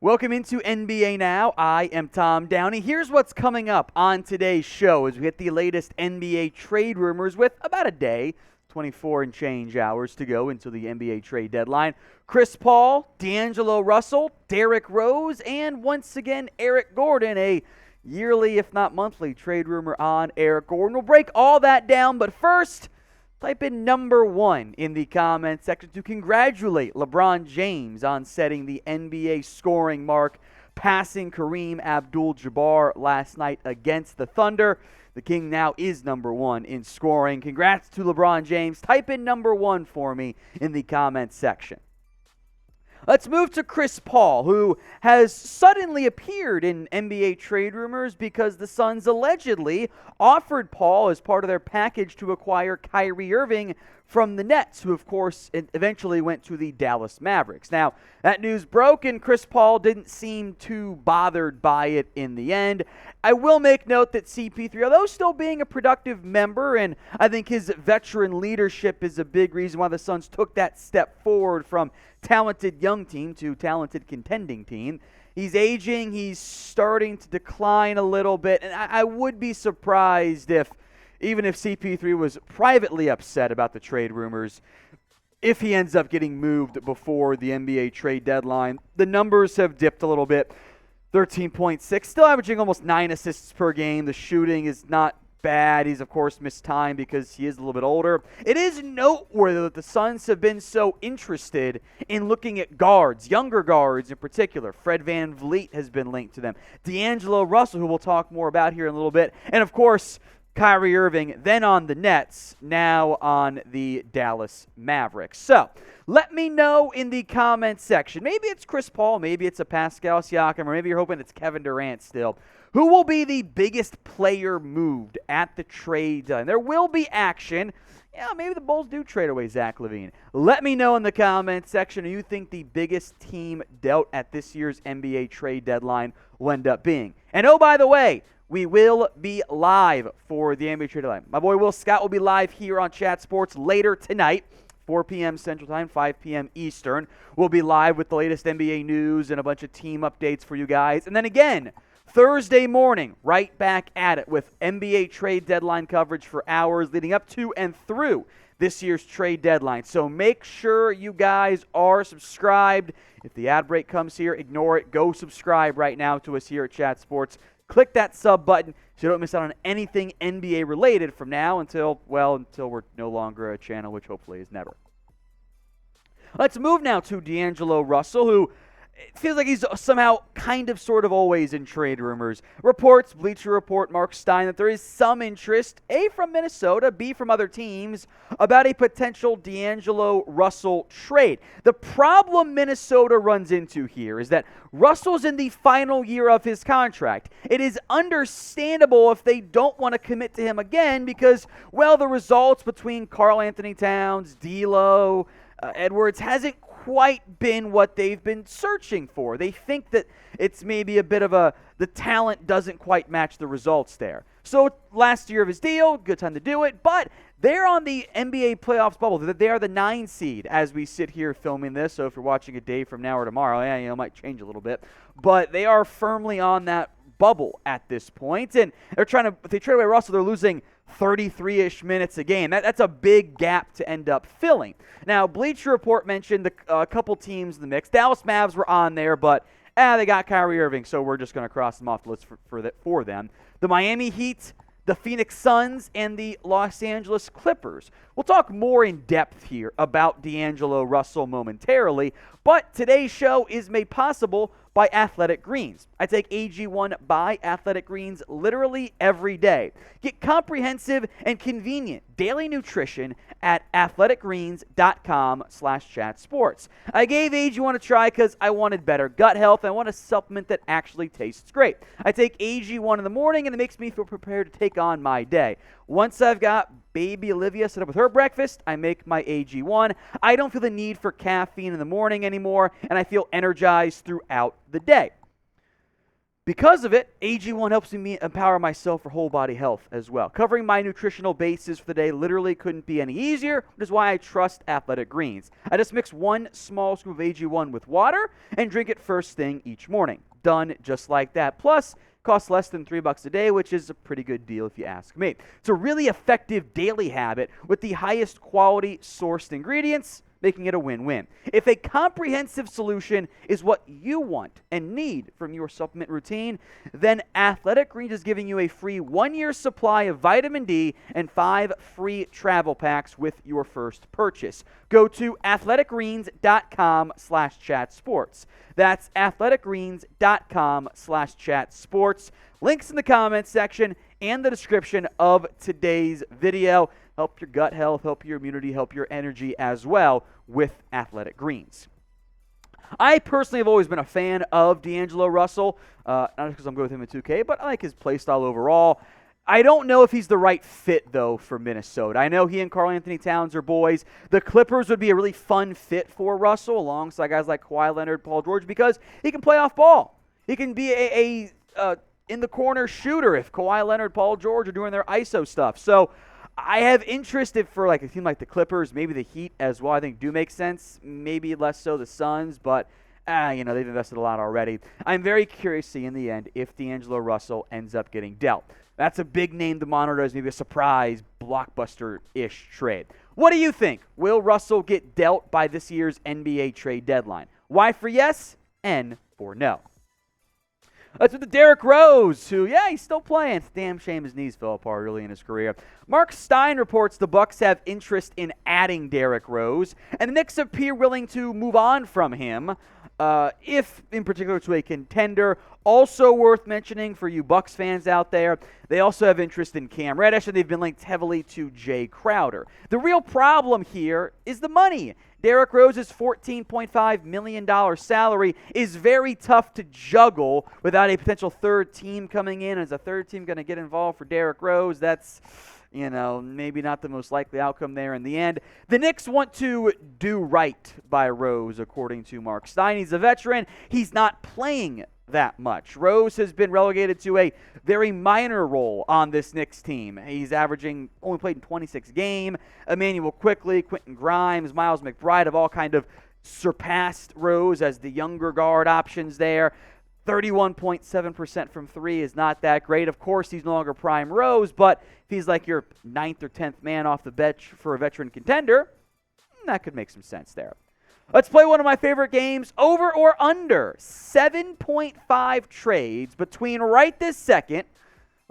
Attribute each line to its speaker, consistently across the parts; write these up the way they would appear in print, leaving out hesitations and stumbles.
Speaker 1: Welcome into NBA Now. I am Tom Downey. Here's what's coming up on today's show as we hit the latest NBA trade rumors with about a day, 24 and change hours to go until the NBA trade deadline. Chris Paul, D'Angelo Russell, Derrick Rose, and once again, Eric Gordon, a yearly, if not monthly, trade rumor on Eric Gordon. We'll break all that down, but first, type in number one in the comment section to congratulate LeBron James on setting the NBA scoring mark, passing Kareem Abdul-Jabbar last night against the Thunder. The King now is number one in scoring. Congrats to LeBron James. Type in number one for me in the comment section. Let's move to Chris Paul, who has suddenly appeared in NBA trade rumors because the Suns allegedly offered Paul as part of their package to acquire Kyrie Irving from the Nets, who, of course, eventually went to the Dallas Mavericks. Now, that news broke, and Chris Paul didn't seem too bothered by it in the end. I will make note that CP3, although still being a productive member, and I think his veteran leadership is a big reason why the Suns took that step forward from talented young team to talented contending team. He's aging. He's starting to decline a little bit, and I would be surprised even if CP3 was privately upset about the trade rumors, if he ends up getting moved before the NBA trade deadline. The numbers have dipped a little bit. 13.6, still averaging almost 9 assists per game. The shooting is not bad. He's, of course, missed time because he is a little bit older. It is noteworthy that the Suns have been so interested in looking at guards, younger guards in particular. Fred VanVleet has been linked to them. D'Angelo Russell, who we'll talk more about here in a little bit. And, of course, Kyrie Irving, then on the Nets, now on the Dallas Mavericks. So, let me know in the comments section. Maybe it's Chris Paul, maybe it's a Pascal Siakam, or maybe you're hoping it's Kevin Durant still. Who will be the biggest player moved at the trade deadline? There will be action. Yeah, maybe the Bulls do trade away Zach LaVine. Let me know in the comments section who you think the biggest team dealt at this year's NBA trade deadline will end up being. And oh, by the way, we will be live for the NBA trade deadline. My boy Will Scott will be live here on Chat Sports later tonight, 4 p.m. Central Time, 5 p.m. Eastern. We'll be live with the latest NBA news and a bunch of team updates for you guys. And then again, Thursday morning, right back at it with NBA trade deadline coverage for hours leading up to and through this year's trade deadline. So make sure you guys are subscribed. If the ad break comes here, ignore it. Go subscribe right now to us here at Chat Sports. Click that sub button so you don't miss out on anything NBA related from now until we're no longer a channel, which hopefully is never. Let's move now to D'Angelo Russell, who it feels like he's somehow kind of sort of always in trade rumors. Reports, Bleacher Report, Mark Stein, that there is some interest, A, from Minnesota, B, from other teams, about a potential D'Angelo Russell trade. The problem Minnesota runs into here is that Russell's in the final year of his contract. It is understandable if they don't want to commit to him again because, well, the results between Karl Anthony Towns, D'Lo, Edwards hasn't quite been what they've been searching for. They think that it's maybe a bit of the talent doesn't quite match the results there. So last year of his deal, good time to do it, but they're on the NBA playoffs bubble. They are the 9 seed as we sit here filming this, so if you're watching a day from now or tomorrow, it might change a little bit, but they are firmly on that bubble at this point, and if they trade away Russell, they're losing 33-ish minutes a game. That's a big gap to end up filling. Now, Bleacher Report mentioned a couple teams in the mix. Dallas Mavs were on there, but they got Kyrie Irving, so we're just going to cross them off the list for them. The Miami Heat, the Phoenix Suns, and the Los Angeles Clippers. We'll talk more in depth here about D'Angelo Russell momentarily, but today's show is made possible by Athletic Greens. I take AG1 by Athletic Greens literally every day. Get comprehensive and convenient daily nutrition at athleticgreens.com/chatsports. I gave AG1 a try because I wanted better gut health. I want a supplement that actually tastes great. I take AG1 in the morning and it makes me feel prepared to take on my day. Once I've got baby Olivia set up with her breakfast, I make my AG1. I don't feel the need for caffeine in the morning anymore, and I feel energized throughout the day. Because of it, AG1 helps me empower myself for whole body health as well. Covering my nutritional bases for the day literally couldn't be any easier, which is why I trust Athletic Greens. I just mix one small scoop of AG1 with water and drink it first thing each morning. Done just like that. Plus, costs less than $3 a day, which is a pretty good deal if you ask me. It's a really effective daily habit with the highest quality sourced ingredients, making it a win-win. If a comprehensive solution is what you want and need from your supplement routine, then Athletic Greens is giving you a free 1-year supply of vitamin D and 5 free travel packs with your first purchase. Go to athleticgreens.com/chatsports. That's athleticgreens.com/chatsports. Links in the comments section and the description of today's video. Help your gut health, help your immunity, help your energy as well with Athletic Greens. I personally have always been a fan of D'Angelo Russell, not because I'm good with him in 2K, but I like his play style overall. I don't know if he's the right fit, though, for Minnesota. I know he and Karl Anthony Towns are boys. The Clippers would be a really fun fit for Russell alongside guys like Kawhi Leonard, Paul George, because he can play off ball. He can be a in-the-corner shooter if Kawhi Leonard, Paul George are doing their ISO stuff. So I have interest for like a team like the Clippers, maybe the Heat as well. I think do make sense. Maybe less so the Suns, but they've invested a lot already. I'm very curious to see in the end if D'Angelo Russell ends up getting dealt. That's a big name to monitor as maybe a surprise blockbuster-ish trade. What do you think? Will Russell get dealt by this year's NBA trade deadline? Y for yes, N for no. That's with the Derrick Rose, who, he's still playing. It's a damn shame his knees fell apart early in his career. Mark Stein reports the Bucks have interest in adding Derrick Rose, and the Knicks appear willing to move on from him, if in particular to a contender. Also worth mentioning for you Bucks fans out there, they also have interest in Cam Reddish, and they've been linked heavily to Jay Crowder. The real problem here is the money. Derrick Rose's $14.5 million salary is very tough to juggle without a potential third team coming in. Is a third team going to get involved for Derrick Rose? That's, maybe not the most likely outcome there in the end. The Knicks want to do right by Rose, according to Mark Stein. He's a veteran. He's not playing that much. Rose has been relegated to a very minor role on this Knicks team. He's only played in 26 games. Emmanuel Quickley, Quentin Grimes, Miles McBride have all kind of surpassed Rose as the younger guard options there. 31.7% from three is not that great. Of course, he's no longer prime Rose, but if he's like your 9th or 10th man off the bench for a veteran contender, that could make some sense there. Let's play one of my favorite games, over or under 7.5 trades between right this second,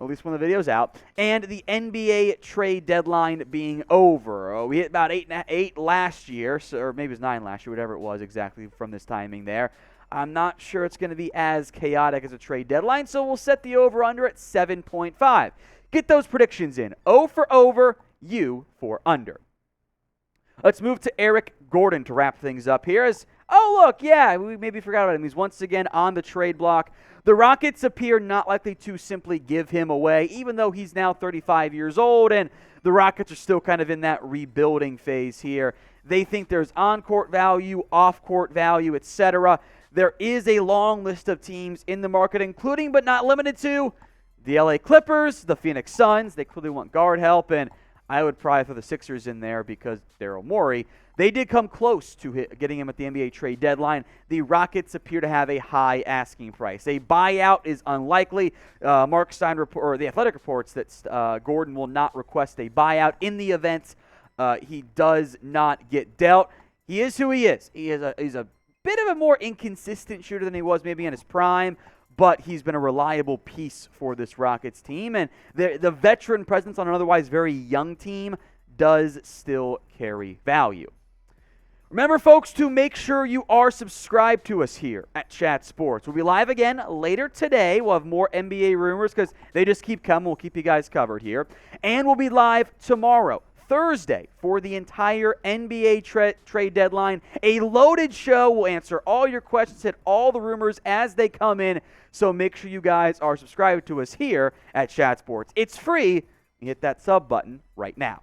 Speaker 1: at least when the video's out, and the NBA trade deadline being over. We hit about 8 last year, or maybe it was 9 last year, whatever it was exactly from this timing there. I'm not sure it's going to be as chaotic as a trade deadline, so we'll set the over-under at 7.5. Get those predictions in. O for over, U for under. Let's move to Eric Gordon to wrap things up here. We maybe forgot about him. He's once again on the trade block. The Rockets appear not likely to simply give him away, even though he's now 35 years old, and the Rockets are still kind of in that rebuilding phase here. They think there's on-court value, off-court value, etc. There is a long list of teams in the market, including but not limited to the LA Clippers, the Phoenix Suns. They clearly want guard help, and I would probably throw the Sixers in there because Daryl Morey. They did come close to getting him at the NBA trade deadline. The Rockets appear to have a high asking price. A buyout is unlikely. Mark Stein The Athletic reports that Gordon will not request a buyout in the event he does not get dealt. He is who he is. He's a bit of a more inconsistent shooter than he was maybe in his prime, but he's been a reliable piece for this Rockets team, and the veteran presence on an otherwise very young team does still carry value. Remember, folks, to make sure you are subscribed to us here at Chat Sports. We'll be live again later today. We'll have more NBA rumors because they just keep coming. We'll keep you guys covered here. And we'll be live tomorrow, Thursday, for the entire NBA trade deadline. A loaded show. We'll answer all your questions, hit all the rumors as they come in. So make sure you guys are subscribed to us here at Chat Sports. It's free. You hit that sub button right now.